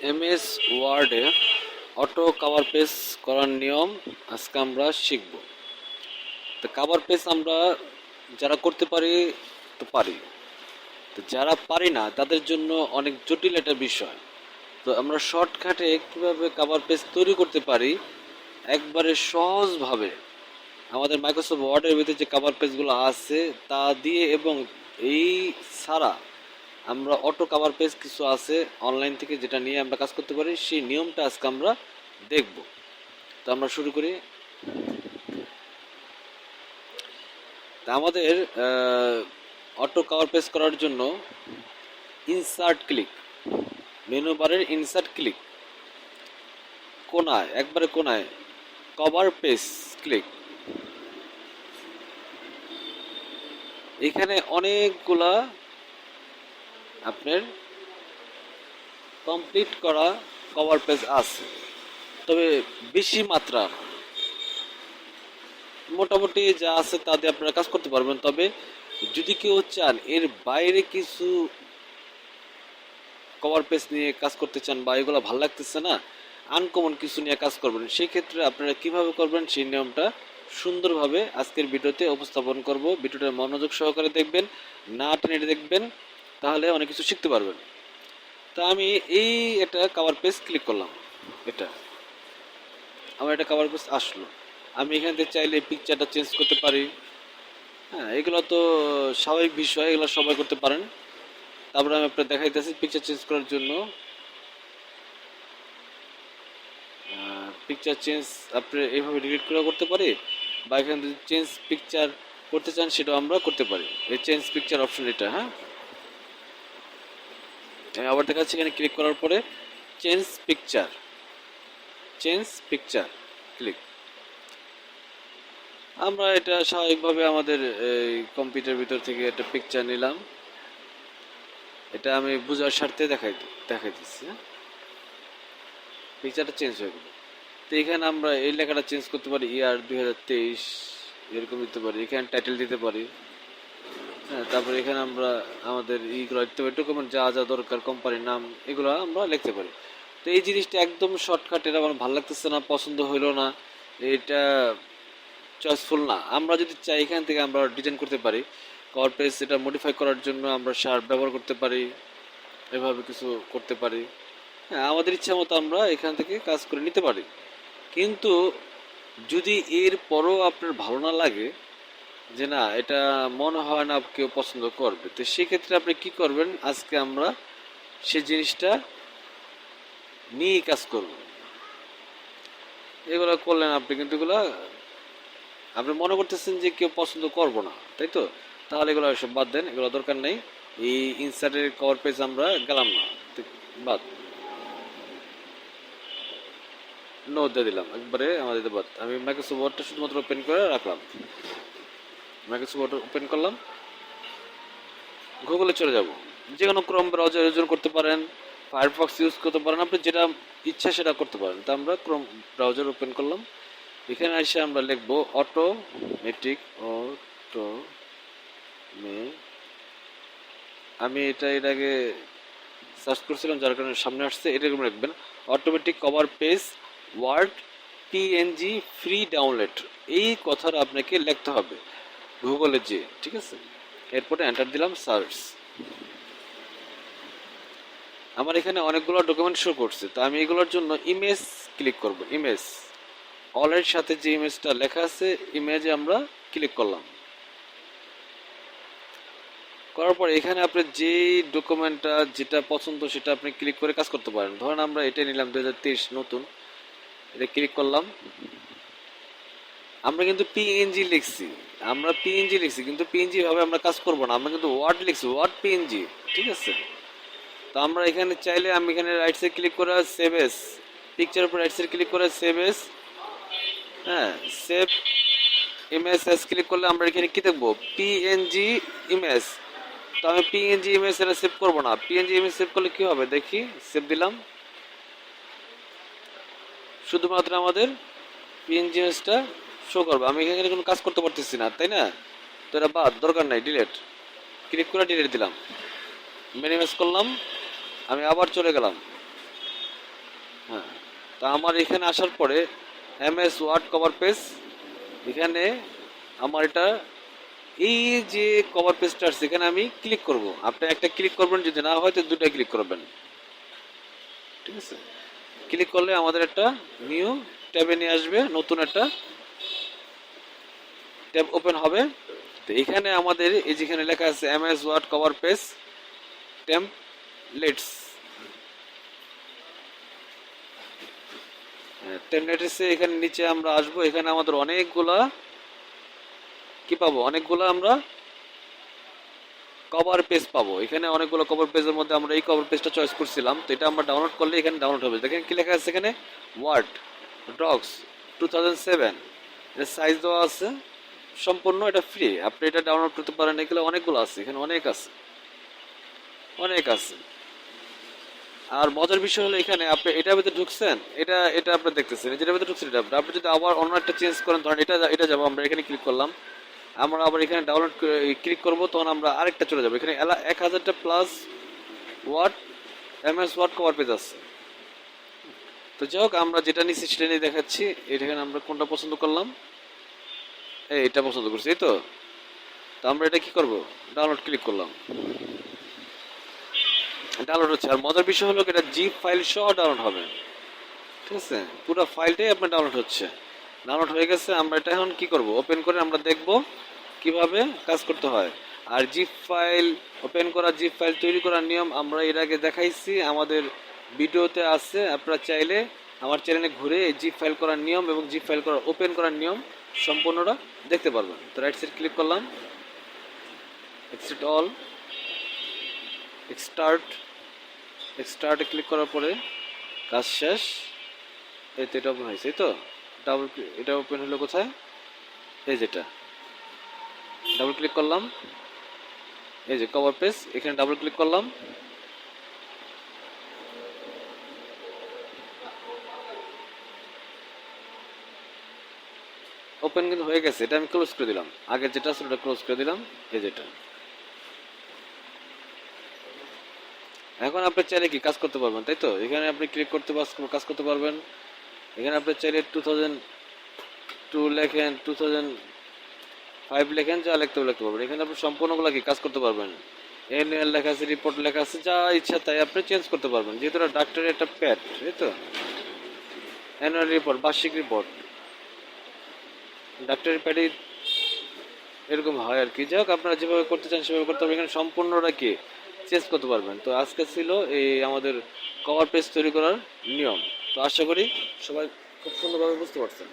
MS ওয়ার্ডে auto cover page করার নিয়ম আজকে আমরা শিখব। তো কভার পেজ আমরা যারা করতে পারি তো পারি, তো যারা পারি না তাদের জন্য অনেক জটিল একটা বিষয়। তো আমরা শর্টকাটে কীভাবে কভার পেজ তৈরি করতে পারি একবারে সহজভাবে আমাদের মাইক্রোসফট ওয়ার্ডের ভিতরে যে কভার পেজগুলো আছে তা দিয়ে, এবং এই ছাড়া আমরা অটো কভার পেজ কিছু আছে অনলাইন থেকে যেটা নিয়ে আমরা কাজ করতে পারি, সেই নিয়মটা আজকে আমরা দেখব। তো আমরা শুরু করি। তা আমাদের অটো কভার পেজ করার জন্য ইনসার্ট ক্লিক, মেনু বারের ইনসার্ট ক্লিক, কোনায় একবারে কোনায় কভার পেজ ক্লিক। এখানে অনেকগুলা আপনার কমপ্লিট করা কভার পেজ আছে, তবে বেশি মাত্রা মোটামুটি যা আছে তা দিয়ে আপনারা কাজ করতে পারবেন। তবে যদি কেউ চান এর বাইরে কিছু কভার পেজ নিয়ে কাজ করতে চান বা এগুলো ভালো লাগতেছে না, আনকমন কিছু নিয়ে কাজ করবেন, সেই ক্ষেত্রে আপনারা কিভাবে করবেন সেই নিয়মটা সুন্দরভাবে আজকের ভিডিওতে উপস্থাপন করব। ভিডিওটা মনোযোগ সহকারে দেখবেন, না টেনে দেখবেন, তাহলে অনেক কিছু শিখতে পারবেন। তা আমি এই একটা কভার পেজ ক্লিক করলাম, এটা আমার একটা কভার পেজ আসলো। আমি এখান থেকে চাইলে পিকচারটা চেঞ্জ করতে পারি। হ্যাঁ, এগুলো তো স্বাভাবিক বিষয়, এগুলো সবাই করতে পারেন। তারপরে আমি আপনার দেখাইতেছি পিকচার চেঞ্জ করার জন্য। পিকচার চেঞ্জ আপনি এইভাবে ডিলিট করে করতে পারি, বা এখানে যদি চেঞ্জ পিকচার করতে চান সেটাও আমরা করতে পারি। এই চেঞ্জ পিকচার অপশন এটা। হ্যাঁ, আমি আবার দেখাচ্ছি, এখানে ক্লিক করার পরে change picture, change picture click. আমরা এটা স্বাভাবিকভাবে আমাদের এই কম্পিউটার ভিতর থেকে একটা পিকচার নিলাম। এটা আমি বোঝার স্বার্থে দেখাইতেছি। হ্যাঁ, পিকচারটা চেঞ্জ হয়ে গেল। তো এখানে আমরা এই লেখাটা চেঞ্জ করতে পারি, ইয়ার 2023 এরকম দিতে পারি, এখানে টাইটেল দিতে পারি। হ্যাঁ, তারপরে এখানে আমরা আমাদের এইগুলো লিখতে পারি, ডকুমেন্ট যা যা দরকার, কোম্পানির নাম, এগুলো আমরা লিখতে পারি। তো এই জিনিসটা একদম শর্টকাট, এটা আমার ভালো লাগতেছে না, পছন্দ হইলো না, এটা চয়েসফুল না। আমরা যদি চাই এখান থেকে আমরা ডিজাইন করতে পারি কভার পেজ, এটা মডিফাই করার জন্য আমরা শার্প ব্যবহার করতে পারি, এভাবে কিছু করতে পারি। হ্যাঁ, আমাদের ইচ্ছা মতো আমরা এখান থেকে কাজ করে নিতে পারি। কিন্তু যদি এর পরও আপনার ভালো না লাগে, যে না এটা মনে হয় না কেউ পছন্দ করবে, তো সেক্ষেত্রে আপনি কি করবেন, আজকে আমরা সে জিনিসটা নিয়ে কাজ করব। এগুলো করলেন আপনি, কিন্তু এগুলো আপনি মনে করতেছেন যে কেউ পছন্দ করবো না, তাই তো? তাহলে এগুলো সব বাদ দেন, এগুলো দরকার নেই। এই ইনসার্টের কভার পেজ আমরা গেলাম না, বাদ, নো দিয়ে দিলাম একবারে আমাদের বাদ। আমি মাইক্রোসফট ওয়ার্ডটা শুধুমাত্র ওপেন করে রাখলাম, মাইক্রোসফট ওয়ার্ড ওপেন করলাম, গুগলে চলে যাব। যে কোনো ক্রোম ব্রাউজার ইউজ করতে পারেন, ফায়ারফক্স ইউজ করতে পারেন, আপনি যেটা ইচ্ছা সেটা করতে পারেন। তা আমরা ক্রোম ব্রাউজার ওপেন করলাম, এখানে এসে আমরা লিখব অটোমেটিক, অটো মে, আমি এটা এর আগে সার্চ করছিলাম যার কারণে সামনে আসছে, এটা লিখবেন automatic cover page word PNG free download. এই কথাটা আপনাকে লিখতে হবে গুগলে যে, ঠিক আছে? এরপরে এন্টার দিলাম, সার্চ। আমার এখানে অনেকগুলো ডকুমেন্ট শো করছে, তো আমি এগুলোর জন্য ইমেজ ক্লিক করব। ইমেজ অলের সাথে যে ইমেজটা লেখা আছে, ইমেজে আমরা ক্লিক করলাম। করার পর এখানে আপনি যে ডকুমেন্টটা যেটা পছন্দ সেটা আপনি ক্লিক করে কাজ করতে পারেন। ধরেন আমরা এটা নিলাম 2023 নতুন, এটা ক্লিক করলাম। আমরা কিন্তু পিএনজি লিখছি, কিন্তু পিএনজি ভাবে আমরা কাজ করব না, আমরা কিন্তু ওয়ার্ড লিখছি, ওয়ার্ড পিএনজি, ঠিক আছে? তো আমরা এখানে চাইলে, আমি এখানে রাইট সাইড ক্লিক করে সেভ এস, পিকচারের উপর রাইট সাইড ক্লিক করে সেভ এস, হ্যাঁ, সেভ ইমেজ এস ক্লিক করলে আমরা এখানে কি দেখবো, পিএনজি ইমেজ। তো আমি পিএনজি ইমেজ এটা সেভ করবো না, পিএনজি ইমেজ সেভ করলে কি হবে দেখি, সেভ দিলাম, শুধুমাত্র আমাদের পিএনজি ইমেজটা শো করবে। আমি এখানে কোনো কাজ করতে পারতেছি না, তাই না? তো এটা বাদ, দরকার নাই, ডিলিট, ক্লিক করে ডিলিট দিলাম, মিনিমাইজ করলাম। আমি আবার চলে গেলাম, হ্যাঁ, তা আমার এখানে আসার পরে MS ওয়ার্ড কভার পেজ, এখানে আমার এটা এই যে কভার পেজটা আছে এখানে আমি ক্লিক করব। আপনি একটা ক্লিক করবেন, যদি না হয় তো দুটা ক্লিক করবেন, ঠিক আছে? ক্লিক করলে আমাদের একটা নিউ ট্যাবে নিয়ে আসবে, নতুন একটা ট্যাব ওপেন হবে। তো এখানে আমাদের এই যেখানে লেখা আছে MS word cover page templates, টেমপ্লেটসে এখানে নিচে আমরা আসবো। এখানে আমাদের অনেকগুলা কি পাবো, অনেকগুলো আমরা কভার পেজ পাবো। এখানে অনেকগুলো কভার পেজের মধ্যে আমরা এই কভার পেজটা চয়েস করছিলাম, তো এটা আমরা ডাউনলোড করলে এখানে ডাউনলোড হবে। দেখেন কি লেখা আছে এখানে, ওয়ার্ড ডক্স 2007, এটা সাইজ দেওয়া আছে, সম্পূর্ণ এটা ফ্রি, আপনি এটা ডাউনলোড করতে পারেন। এগুলো অনেকগুলো আছে, এখানে অনেক আছে, অনেক আছে। আর মজার বিষয় হলো এখানে আপনি এটার ভিতরে ঢুকছেন, এটা এটা আপনি দেখতেছেন, যেটার ভিতরে ঢুকছেন এটা আপনি যদি আবার অন্য একটা চেঞ্জ করেন, ধরেন এটা এটা যাবো, আমরা এখানে ক্লিক করলাম, আমরা আবার এখানে ডাউনলোড ক্লিক করব, তখন আমরা আরেকটা চলে যাবো। এখানে 1000টা plus word MS word cover page আছে। তো যাই হোক, আমরা যেটা নিচ্ছি সেটা নিয়ে দেখাচ্ছি। এখানে আমরা কোনটা পছন্দ করলাম, এটা পছন্দ করছি, এই তো। তো আমরা এটা কি করব, ডাউনলোড ক্লিক করলাম, ডাউনলোড হচ্ছে। আর মজার বিষয় হলো এটা জিপ ফাইল সহ ডাউনলোড হবে, ঠিক আছে? পুরো ফাইলটাই আপনার ডাউনলোড হচ্ছে। ডাউনলোড হয়ে গেছে, আমরা এটা এখন কি করব, ওপেন করে আমরা দেখব কিভাবে কাজ করতে হয়। আর জিপ ফাইল ওপেন করা, জিপ ফাইল তৈরি করার নিয়ম আমরা এর আগে দেখাইছি, আমাদের ভিডিওতে আছে। আপনারা চাইলে আমার চ্যানেলে ঘুরে এই জিপ ফাইল করার নিয়ম এবং জিপ ফাইল করার ওপেন করার নিয়ম সম্পূর্ণটা দেখতে পারবেন। তো রাইট সাইড ক্লিক করলাম, এক্সিট অল, এক্সটার্টে ক্লিক করার পরে কাজ শেষ। এই তো এটা ওপেন হয়েছে, এই তো ডাবল, এটা ওপেন হলো কোথায়, এই যেটা ডাবল ক্লিক করলাম, এই যে কভার পেজ, এখানে ডাবল ক্লিক করলাম, ওপেন কিন্তু হয়ে গেছে। এটা আমি ক্লোজ করে দিলাম, আগের যেটা ছিল ওটা ক্লোজ করে দিলাম, এই যেটা। এখন আপনি চাইলে কি কাজ করতে পারবেন, তাই তো? এখানে আপনি ক্লিক করতে কাজ করতে পারবেন। এখানে আপনি চাইলে 2002 লেখেন, 2005 লেখেন, যা লিখতে লিখতে পারবেন। এখানে আপনি সম্পূর্ণগুলো কি কাজ করতে পারবেন। অ্যানুয়াল লেখা আছে, রিপোর্ট লেখা আছে, যা ইচ্ছা তাই আপনি চেঞ্জ করতে পারবেন, যেহেতু এটা ডাক্তারের একটা প্যাড, তাই তো? অ্যানুয়াল রিপোর্ট, বার্ষিক রিপোর্ট, ডাক্তারের প্যাডে এরকম হয় আর কি। যাই হোক, আপনারা যেভাবে করতে চান সেভাবে করতে পারবেন। এখানে সম্পূর্ণটা কি চেঞ্জ করতে পারবেন। তো আজকে ছিল এই আমাদের কভার পেজ তৈরি করার নিয়ম। তো আশা করি সবাই খুব সুন্দরভাবে বুঝতে পারছেন।